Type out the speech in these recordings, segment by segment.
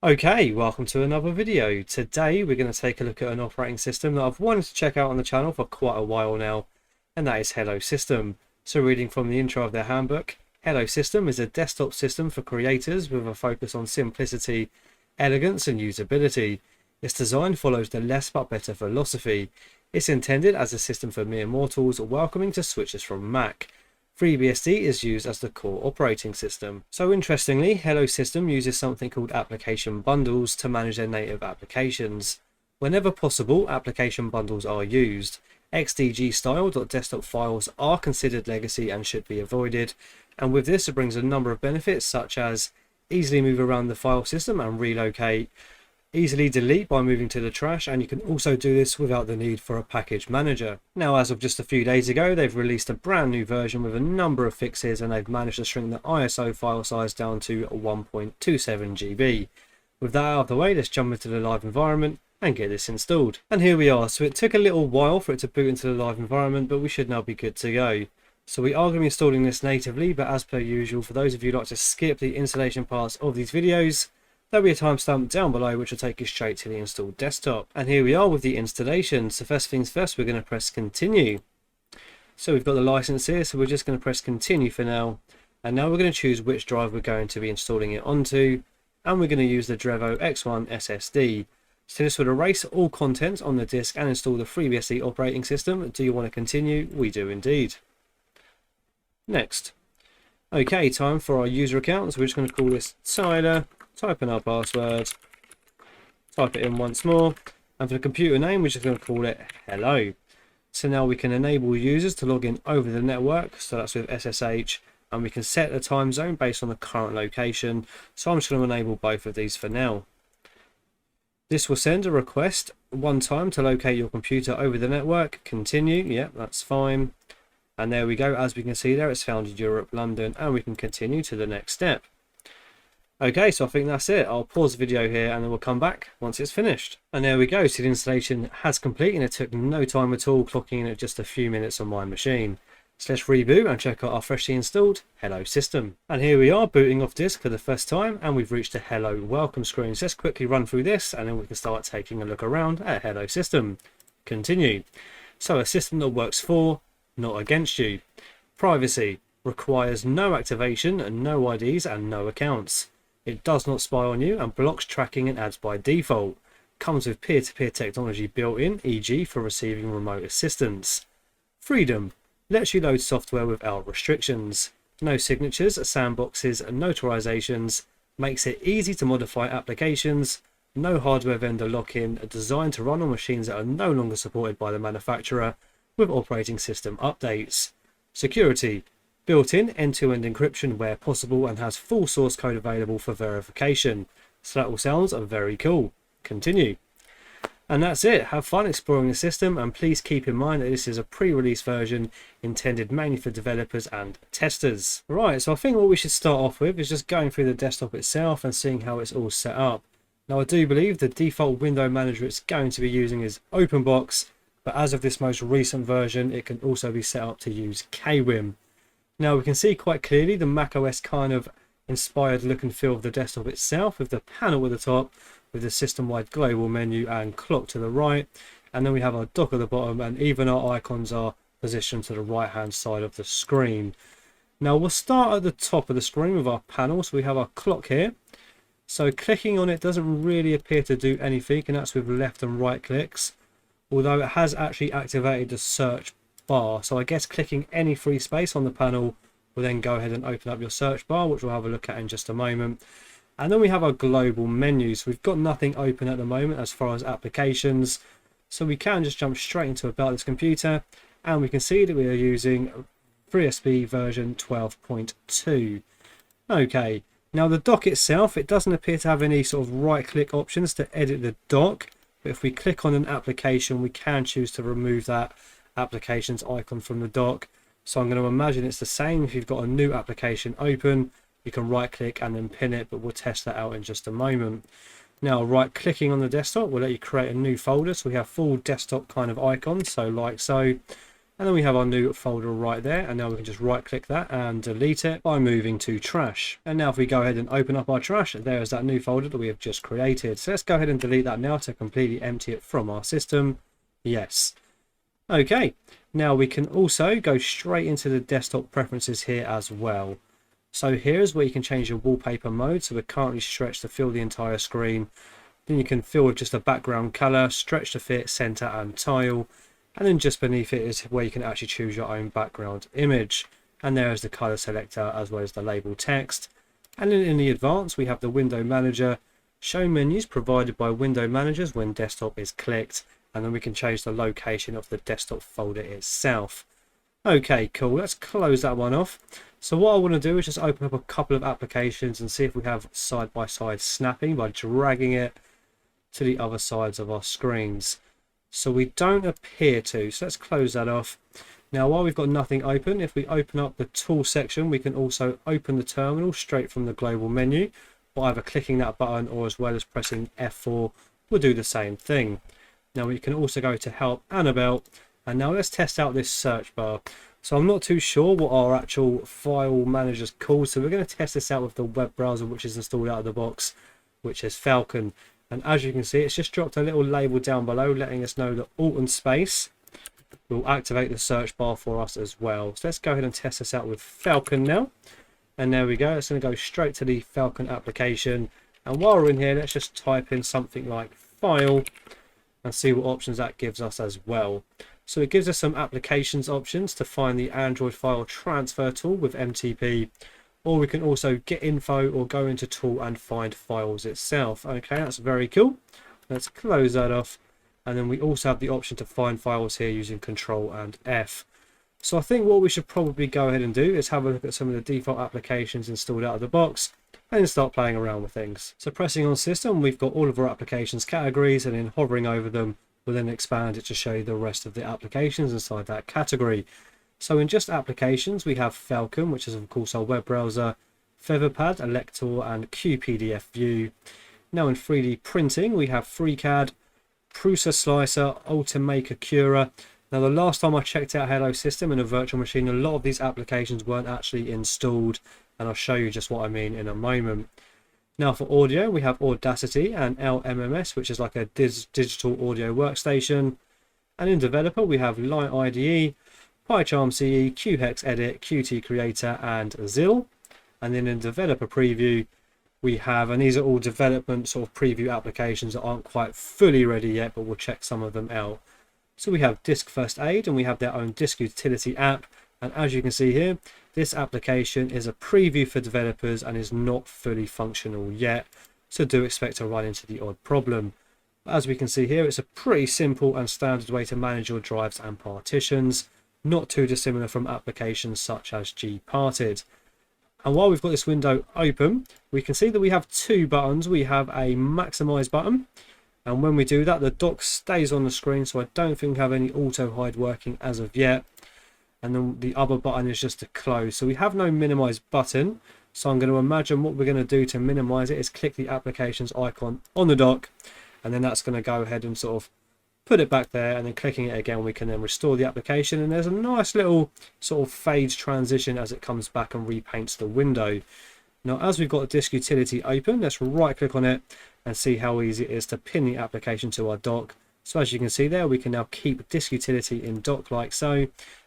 Okay, welcome to another video. Today we're going to take a look at an operating system that I've wanted to check out on the channel for quite a while now, and that is helloSystem. So reading from the intro of their handbook, helloSystem is a desktop system for creators with a focus on simplicity, elegance and usability. Its design follows the less but better philosophy. It's intended as a system for mere mortals, welcoming to switchers from Mac. FreeBSD is used as the core operating system. So interestingly, helloSystem uses something called application bundles to manage their native applications. Whenever possible, application bundles are used. XDG style .desktop files are considered legacy and should be avoided, and with this it brings a number of benefits such as easily move around the file system and relocate, easily delete by moving to the trash, and you can also do this without the need for a package manager. Now, as of just a few days ago, they've released a brand new version with a number of fixes, and they've managed to shrink the ISO file size down to 1.27 GB. With that out of the way, let's jump into the live environment and get this installed. And here we are. So it took a little while for it to boot into the live environment, but we should now be good to go. So we are going to be installing this natively, but as per usual, for those of you who like to skip the installation parts of these videos, there'll be a timestamp down below which will take you straight to the installed desktop. And here we are with the installation. So first things first, we're going to press continue. So we've got the license here, so we're just going to press continue for now. And now we're going to choose which drive we're going to be installing it onto. And we're going to use the Drevo X1 SSD. So this would erase all content on the disk and install the FreeBSD operating system. Do you want to continue? We do indeed. Next. Okay, time for our user account. So we're just going to call this Tyler. Type in our password, type it in once more, and for the computer name we're just going to call it hello. So now we can enable users to log in over the network, so that's with SSH, and we can set a time zone based on the current location. So I'm just going to enable both of these for now. This will send a request one time to locate your computer over the network. Continue, yep, that's fine. And there we go, as we can see there, it's found Europe, London, and we can continue to the next step. Okay, so I think that's it. I'll pause the video here and then we'll come back once it's finished. And there we go. So the installation has completed and it took no time at all, clocking in at just a few minutes on my machine. So let's reboot and check out our freshly installed helloSystem. And here we are booting off disk for the first time, and we've reached the hello welcome screen. So let's quickly run through this and then we can start taking a look around at helloSystem. Continue. So a system that works for, not against you. Privacy. Requires no activation and no IDs and no accounts. It does not spy on you and blocks tracking and ads by default. Comes with peer-to-peer technology built in, e.g. for receiving remote assistance. Freedom. Lets you load software without restrictions. No signatures, sandboxes and notarizations. Makes it easy to modify applications. No hardware vendor lock-in. Designed to run on machines that are no longer supported by the manufacturer, with operating system updates. Security. Built-in end-to-end encryption where possible and has full source code available for verification. So that all sounds very cool. Continue. And that's it. Have fun exploring the system, and please keep in mind that this is a pre-release version intended mainly for developers and testers. Right, so I think what we should start off with is just going through the desktop itself and seeing how it's all set up. Now I do believe the default window manager it's going to be using is OpenBox, but as of this most recent version it can also be set up to use KWIM. Now we can see quite clearly the macOS kind of inspired look and feel of the desktop itself, with the panel at the top, with the system-wide global menu and clock to the right, and then we have our dock at the bottom, and even our icons are positioned to the right hand side of the screen. Now we'll start at the top of the screen with our panel. So we have our clock here. So clicking on it doesn't really appear to do anything, and that's with left and right clicks, although it has actually activated the search bar. So I guess clicking any free space on the panel will then go ahead and open up your search bar, which we'll have a look at in just a moment. And then we have our global menus. We've got nothing open at the moment as far as applications, so we can just jump straight into About This Computer, and we can see that we are using FreeBSD version 12.2. Okay, now the dock itself, it doesn't appear to have any sort of right click options to edit the dock, but if we click on an application we can choose to remove that applications icon from the dock. So I'm going to imagine it's the same. If you've got a new application open, you can right click and then pin it, but we'll test that out in just a moment. Now right clicking on the desktop will let you create a new folder, so we have full desktop kind of icons, so like so. And then we have our new folder right there, and now we can just right click that and delete it by moving to trash. And now if we go ahead and open up our trash, there's that new folder that we have just created. So let's go ahead and delete that now to completely empty it from our system. Yes. Okay, now we can also go straight into the desktop preferences here as well. So here's where you can change your wallpaper mode. So we're currently stretched to fill the entire screen. Then you can fill with just a background color, stretch to fit, center and tile. And then just beneath it is where you can actually choose your own background image. And there is the color selector as well as the label text. And then in the advanced, we have the window manager, show menus provided by window managers when desktop is clicked. And then we can change the location of the desktop folder itself. Okay, cool. Let's close that one off. So what I want to do is just open up a couple of applications and see if we have side-by-side snapping by dragging it to the other sides of our screens. So we don't appear to, so let's close that off. Now while we've got nothing open, if we open up the tool section, we can also open the terminal straight from the global menu by either clicking that button or as well as pressing F4 will do the same thing. Now we can also go to help and about, and now let's test out this search bar. So I'm not too sure what our actual file manager is called, so we're going to test this out with the web browser which is installed out of the box, which is Falcon. And as you can see, it's just dropped a little label down below letting us know that Alt and Space will activate the search bar for us as well. So let's go ahead and test this out with Falcon now. And there we go. It's going to go straight to the Falcon application. And while we're in here, let's just type in something like file and see what options that gives us as well. So it gives us some applications options to find the Android file transfer tool with MTP. Or we can also get info or go into tool and find files itself. Okay, that's very cool. Let's close that off. And then we also have the option to find files here using Control and F. So I think what we should probably go ahead and do is have a look at some of the default applications installed out of the box and then start playing around with things. So pressing on system, we've got all of our applications categories, and then hovering over them will then expand it to show you the rest of the applications inside that category. So in just applications, we have Falcon, which is of course our web browser, Featherpad, Elector and QPDF View. Now in 3D printing, we have FreeCAD, Prusa Slicer, Ultimaker Cura. Now the last time I checked out helloSystem in a virtual machine, a lot of these applications weren't actually installed, and I'll show you just what I mean in a moment. Now for audio, we have Audacity and LMMS, which is like a digital audio workstation. And in developer, we have Light IDE, PyCharm CE, QHex Edit, Qt Creator and Zil. And then in developer preview, we have, and these are all development sort of preview applications that aren't quite fully ready yet, but we'll check some of them out. So we have Disk First Aid, and we have their own disk utility app. And as you can see here, this application is a preview for developers and is not fully functional yet. So do expect to run into the odd problem. As we can see here, it's a pretty simple and standard way to manage your drives and partitions. Not too dissimilar from applications such as gparted. And while we've got this window open, we can see that we have two buttons. We have a maximize button, and when we do that, the dock stays on the screen, so I don't think we have any auto hide working as of yet. And then the other button is just to close. So we have no minimize button, so I'm going to imagine what we're going to do to minimize it is click the applications icon on the dock, and then that's going to go ahead and sort of put it back there, and then clicking it again we can then restore the application, and there's a nice little sort of fades transition as it comes back and repaints the window. Now as we've got the disk utility open, let's right click on it and see how easy it is to pin the application to our dock. So as you can see there, we can now keep disk utility in dock like so,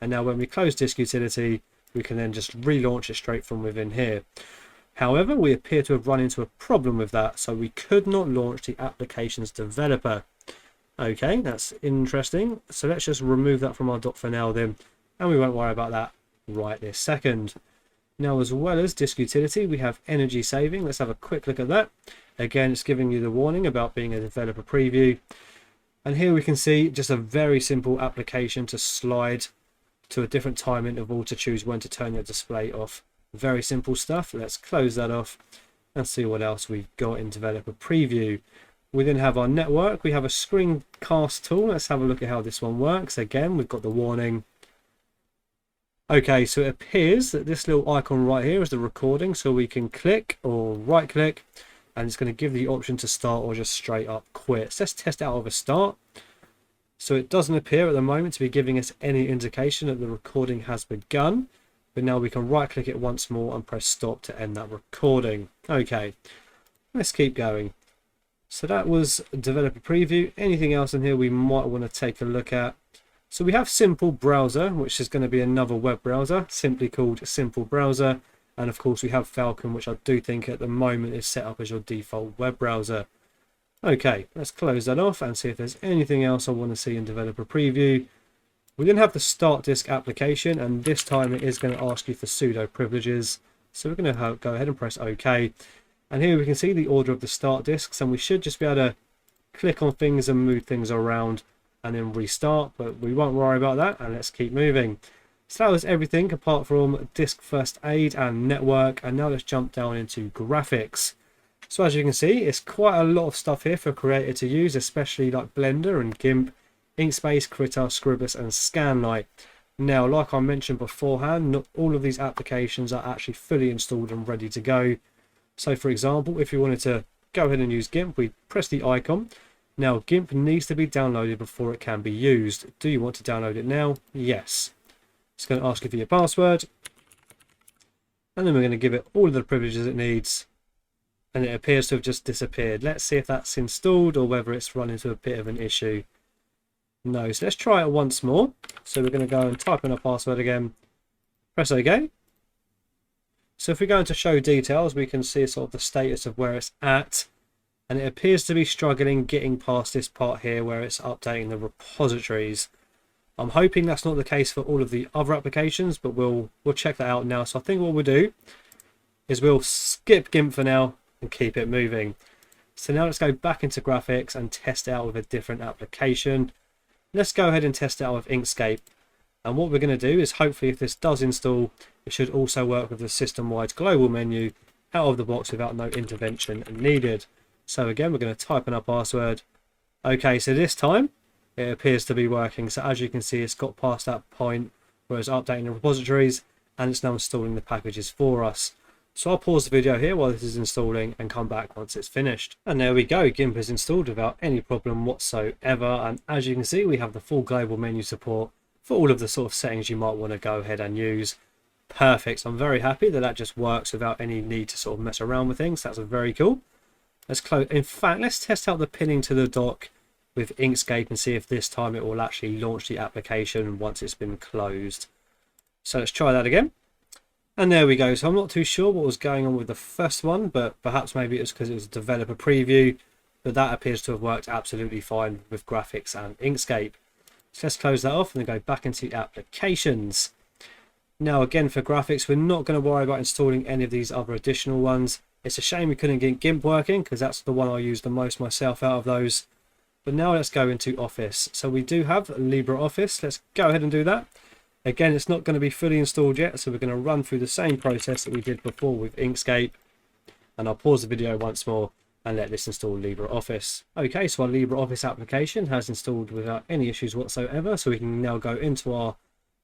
and now when we close disk utility we can then just relaunch it straight from within here. However, we appear to have run into a problem with that, so we could not launch the applications developer. Okay, that's interesting. So let's just remove that from our dock for now then, and we won't worry about that right this second. Now as well as disk utility, we have energy saving. Let's have a quick look at that. Again, it's giving you the warning about being a developer preview. And here we can see just a very simple application to slide to a different time interval to choose when to turn your display off. Very simple stuff. Let's close that off and see what else we've got in developer preview. We then have our network. We have a screencast tool. Let's have a look at how this one works. Again, we've got the warning. Okay, so it appears that this little icon right here is the recording, so we can click or right click, and it's going to give the option to start or just straight up quit. So let's test it out of a start. So it doesn't appear at the moment to be giving us any indication that the recording has begun. But now we can right click it once more and press stop to end that recording. Okay, let's keep going. So that was developer preview. Anything else in here we might want to take a look at? So we have Simple Browser, which is going to be another web browser, simply called Simple Browser. And of course we have Falcon, which I do think at the moment is set up as your default web browser. Okay, let's close that off and see if there's anything else I want to see in developer preview. We then have the Start Disk application, and this time it is going to ask you for sudo privileges. So we're going to go ahead and press OK. And here we can see the order of the start disks, and we should just be able to click on things and move things around and then restart, but we won't worry about that, and let's keep moving. So that was everything apart from disk first aid and network, and now let's jump down into graphics. So as you can see, it's quite a lot of stuff here for a creator to use, especially like Blender and GIMP, Inkspace, Krita, Scribus and Scanlight. Now, like I mentioned beforehand, not all of these applications are actually fully installed and ready to go. So for example, if you wanted to go ahead and use GIMP, we press the icon. Now GIMP needs to be downloaded before it can be used. Do you want to download it now? Yes. It's going to ask you for your password. And then we're going to give it all of the privileges it needs. And it appears to have just disappeared. Let's see if that's installed or whether it's run into a bit of an issue. No, so let's try it once more. So we're going to go and type in our password again. Press OK. So if we go into show details, we can see sort of the status of where it's at. And it appears to be struggling getting past this part here where it's updating the repositories. I'm hoping that's not the case for all of the other applications, but we'll check that out now. So I think what we'll do is we'll skip GIMP for now and keep it moving. So now let's go back into graphics and test it out with a different application. Let's go ahead and test it out with Inkscape. And what we're going to do is hopefully if this does install, it should also work with the system-wide global menu out of the box without no intervention needed. So again, we're going to type in our password. Okay, so this time it appears to be working. So as you can see, it's got past that point where it's updating the repositories and it's now installing the packages for us. So I'll pause the video here while this is installing and come back once it's finished. And there we go, GIMP is installed without any problem whatsoever. And as you can see, we have the full global menu support for all of the sort of settings you might want to go ahead and use. Perfect. I'm very happy that that just works without any need to sort of mess around with things. That's very cool. Let's close. In fact, let's test out the pinning to the dock with Inkscape and see if this time it will actually launch the application once it's been closed. So let's try that again. And there we go. So I'm not too sure what was going on with the first one, but perhaps maybe it was because it was a developer preview, but that appears to have worked absolutely fine with graphics and Inkscape. So let's close that off and then go back into applications. Now again, for graphics, we're not going to worry about installing any of these other additional ones. It's a shame we couldn't get GIMP working because that's the one I use the most myself out of those. But now let's go into Office. So we do have LibreOffice. Let's go ahead and do that. Again, it's not going to be fully installed yet, so we're going to run through the same process that we did before with Inkscape. And I'll pause the video once more and let this install LibreOffice. Okay, so our LibreOffice application has installed without any issues whatsoever, so we can now go into our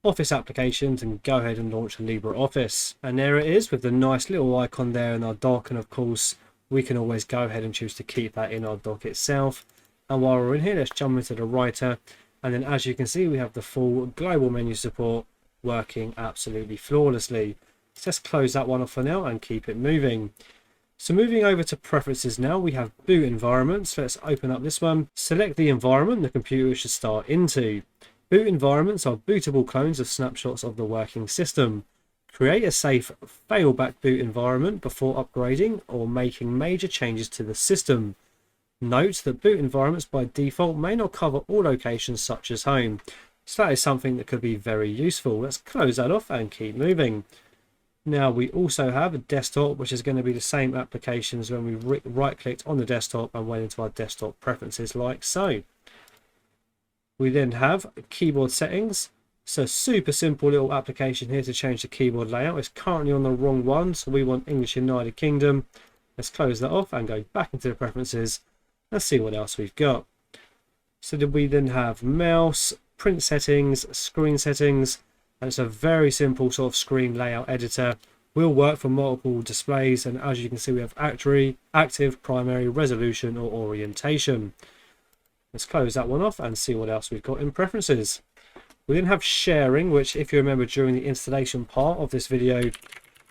Office applications and go ahead and launch LibreOffice. And there it is with the nice little icon there in our dock, and of course we can always go ahead and choose to keep that in our dock itself. And while we're in here, let's jump into the writer. And then as you can see, we have the full global menu support working absolutely flawlessly. So let's close that one off for now and keep it moving. So moving over to preferences now, we have boot environment. So let's open up this one. Select the environment the computer should start into. Boot environments are bootable clones of snapshots of the working system. Create a safe failback boot environment before upgrading or making major changes to the system. Note that boot environments by default may not cover all locations such as home. So that is something that could be very useful. Let's close that off and keep moving. Now we also have a desktop, which is going to be the same applications when we right clicked on the desktop and went into our desktop preferences like so. We then have keyboard settings. So super simple little application here to change the keyboard layout. It's currently on the wrong one, so we want English United Kingdom. Let's close that off and go back into the preferences. Let's see what else we've got. So did we then have mouse, print settings, screen settings, and it's a very simple sort of screen layout editor. Will work for multiple displays, and as you can see we have active, primary, resolution or orientation. Let's close that one off and see what else we've got in preferences. We then have sharing, which if you remember during the installation part of this video,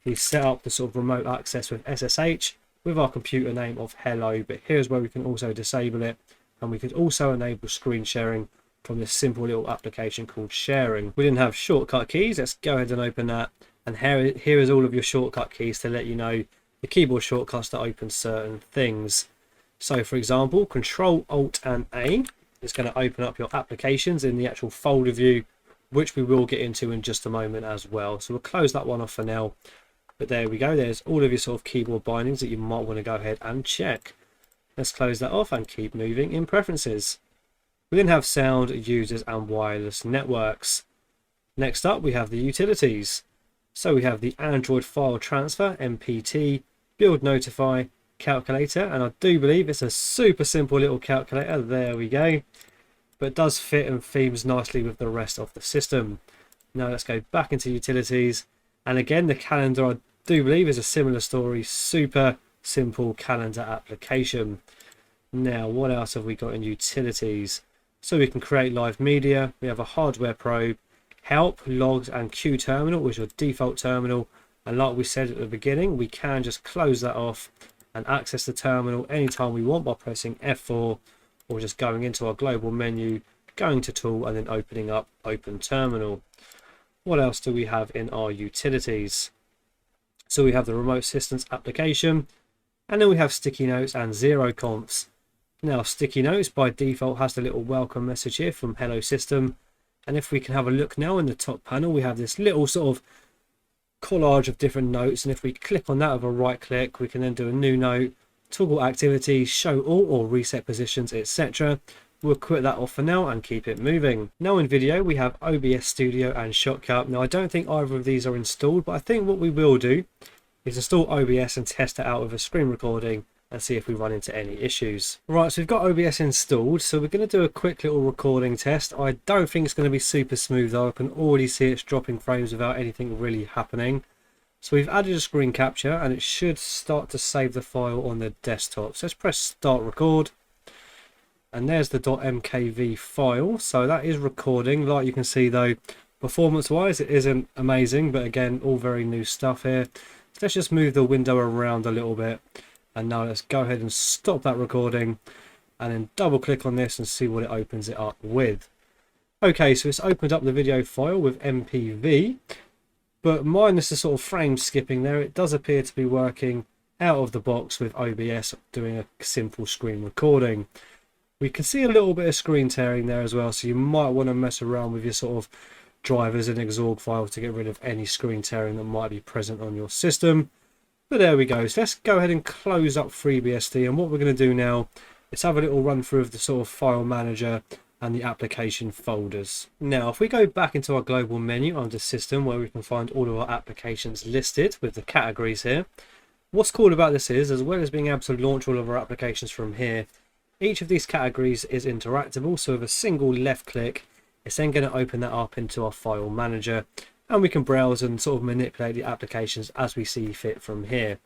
we set up the sort of remote access with SSH with our computer name of hello, but here's where we can also disable it, and we could also enable screen sharing from this simple little application called sharing. We then have shortcut keys. Let's go ahead and open that, and here is all of your shortcut keys to let you know the keyboard shortcuts to open certain things. So for example, Control Alt and A is going to open up your applications in the actual folder view, which we will get into in just a moment as well. So we'll close that one off for now. But there we go, there's all of your sort of keyboard bindings that you might want to go ahead and check. Let's close that off and keep moving in preferences. We then have sound, users and wireless networks. Next up we have the utilities. So we have the Android file transfer, MPT, build notify, calculator, and I do believe it's a super simple little calculator. There we go. But it does fit and themes nicely with the rest of the system. Now let's go back into utilities, and again the calendar I do believe is a similar story, super simple calendar application. Now what else have we got in utilities? So we can create live media, we have a hardware probe, help, logs and Q terminal is your default terminal, and like we said at the beginning, we can just close that off and access the terminal anytime we want by pressing F4, or just going into our global menu, going to tool and then opening up open terminal. What else do we have in our utilities? So we have the remote assistance application, and then we have sticky notes and zero comps. Now sticky notes by default has the little welcome message here from helloSystem, and if we can have a look now in the top panel, we have this little sort of collage of different notes, and if we click on that with a right click, we can then do a new note, toggle activities, show all or reset positions, etc. We'll quit that off for now and keep it moving. Now in video we have OBS Studio and Shotcut. Now I don't think either of these are installed, but I think what we will do is install OBS and test it out with a screen recording and see if we run into any issues. Right, so we've got OBS installed, so we're going to do a quick little recording test. I don't think it's going to be super smooth though. I can already see it's dropping frames without anything really happening. So we've added a screen capture and it should start to save the file on the desktop. So let's press start record, and there's the .mkv file. So that is recording. Like you can see though, performance wise it isn't amazing, but again all very new stuff here. So let's just move the window around a little bit. And now let's go ahead and stop that recording and then double click on this and see what it opens it up with. Okay, so it's opened up the video file with MPV, but minus the sort of frame skipping there, it does appear to be working out of the box with OBS doing a simple screen recording. We can see a little bit of screen tearing there as well, so you might want to mess around with your sort of drivers and exorg files to get rid of any screen tearing that might be present on your system. But there we go. So let's go ahead and close up FreeBSD, and what we're going to do now is have a little run through of the sort of file manager and the application folders. Now if we go back into our global menu under system, where we can find all of our applications listed with the categories here, what's cool about this is, as well as being able to launch all of our applications from here, each of these categories is interactable. So with a single left click, it's then going to open that up into our file manager, and we can browse and sort of manipulate the applications as we see fit from here.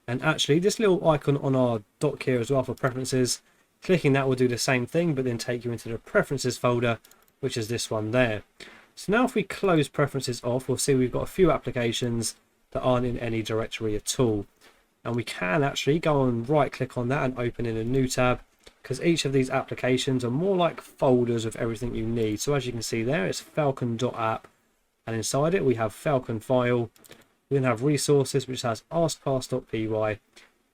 And actually this little icon on our dock here as well for preferences, clicking that will do the same thing, but then take you into the preferences folder, which is this one there. So now if we close preferences off, we'll see we've got a few applications that aren't in any directory at all. And we can actually go and right click on that and open in a new tab, because each of these applications are more like folders of everything you need. So as you can see there, it's falcon.app. And inside it we have Falcon file, we then have resources which has askpass.py,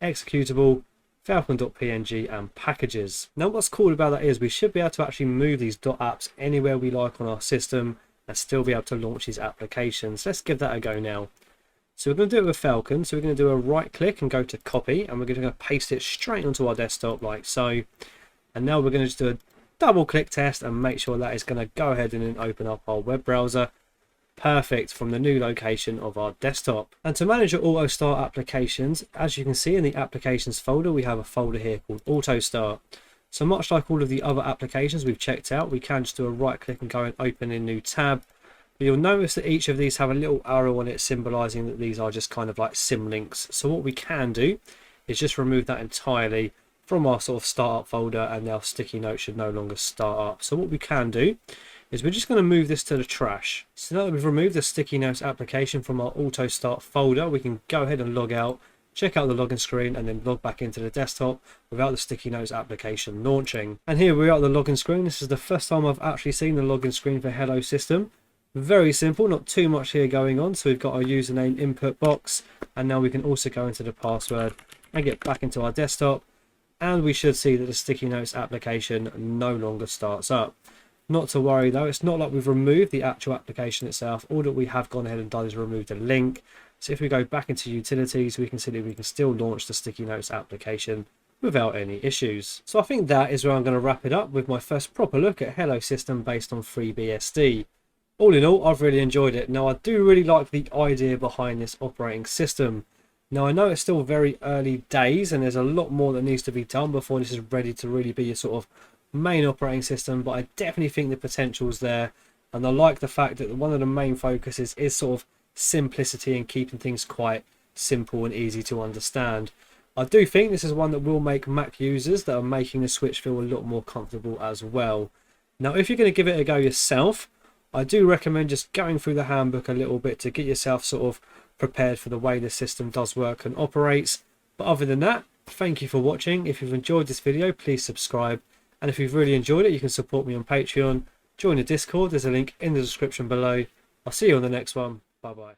executable, falcon.png and packages. Now what's cool about that is we should be able to actually move these .apps anywhere we like on our system and still be able to launch these applications. Let's give that a go now. So we're going to do it with Falcon, so we're going to do a right click and go to copy, and we're going to paste it straight onto our desktop like so. And now we're going to just do a double click test and make sure that is going to go ahead and then open up our web browser. Perfect, from the new location of our desktop. And to manage your auto start applications, as you can see in the applications folder, we have a folder here called auto start. So much like all of the other applications we've checked out, we can just do a right click and go and open a new tab. But you'll notice that each of these have a little arrow on it symbolizing that these are just kind of like symlinks. So what we can do is just remove that entirely from our sort of startup folder, and now sticky notes should no longer start up. So what we can do is we're just going to move this to the trash. So now that we've removed the sticky notes application from our auto start folder, we can go ahead and log out, check out the login screen, and then log back into the desktop without the sticky notes application launching. And here we are at the login screen. This is the first time I've actually seen the login screen for helloSystem. Very simple, not too much here going on. So we've got our username input box, and now we can also go into the password and get back into our desktop, and we should see that the sticky notes application no longer starts up. Not to worry though, it's not like we've removed the actual application itself. All that we have gone ahead and done is removed a link. So if we go back into utilities, we can see that we can still launch the sticky notes application without any issues. So I think that is where I'm going to wrap it up with my first proper look at helloSystem based on FreeBSD. All in all, I've really enjoyed it. Now I do really like the idea behind this operating system. Now I know it's still very early days and there's a lot more that needs to be done before this is ready to really be a sort of main operating system, but I definitely think the potential's there, and I like the fact that one of the main focuses is sort of simplicity and keeping things quite simple and easy to understand. I do think this is one that will make Mac users that are making the switch feel a lot more comfortable as well. Now if you're going to give it a go yourself, I do recommend just going through the handbook a little bit to get yourself sort of prepared for the way the system does work and operates. But other than that, thank you for watching. If you've enjoyed this video, please subscribe. And if you've really enjoyed it, you can support me on Patreon. Join the Discord. There's a link in the description below. I'll see you on the next one. Bye bye.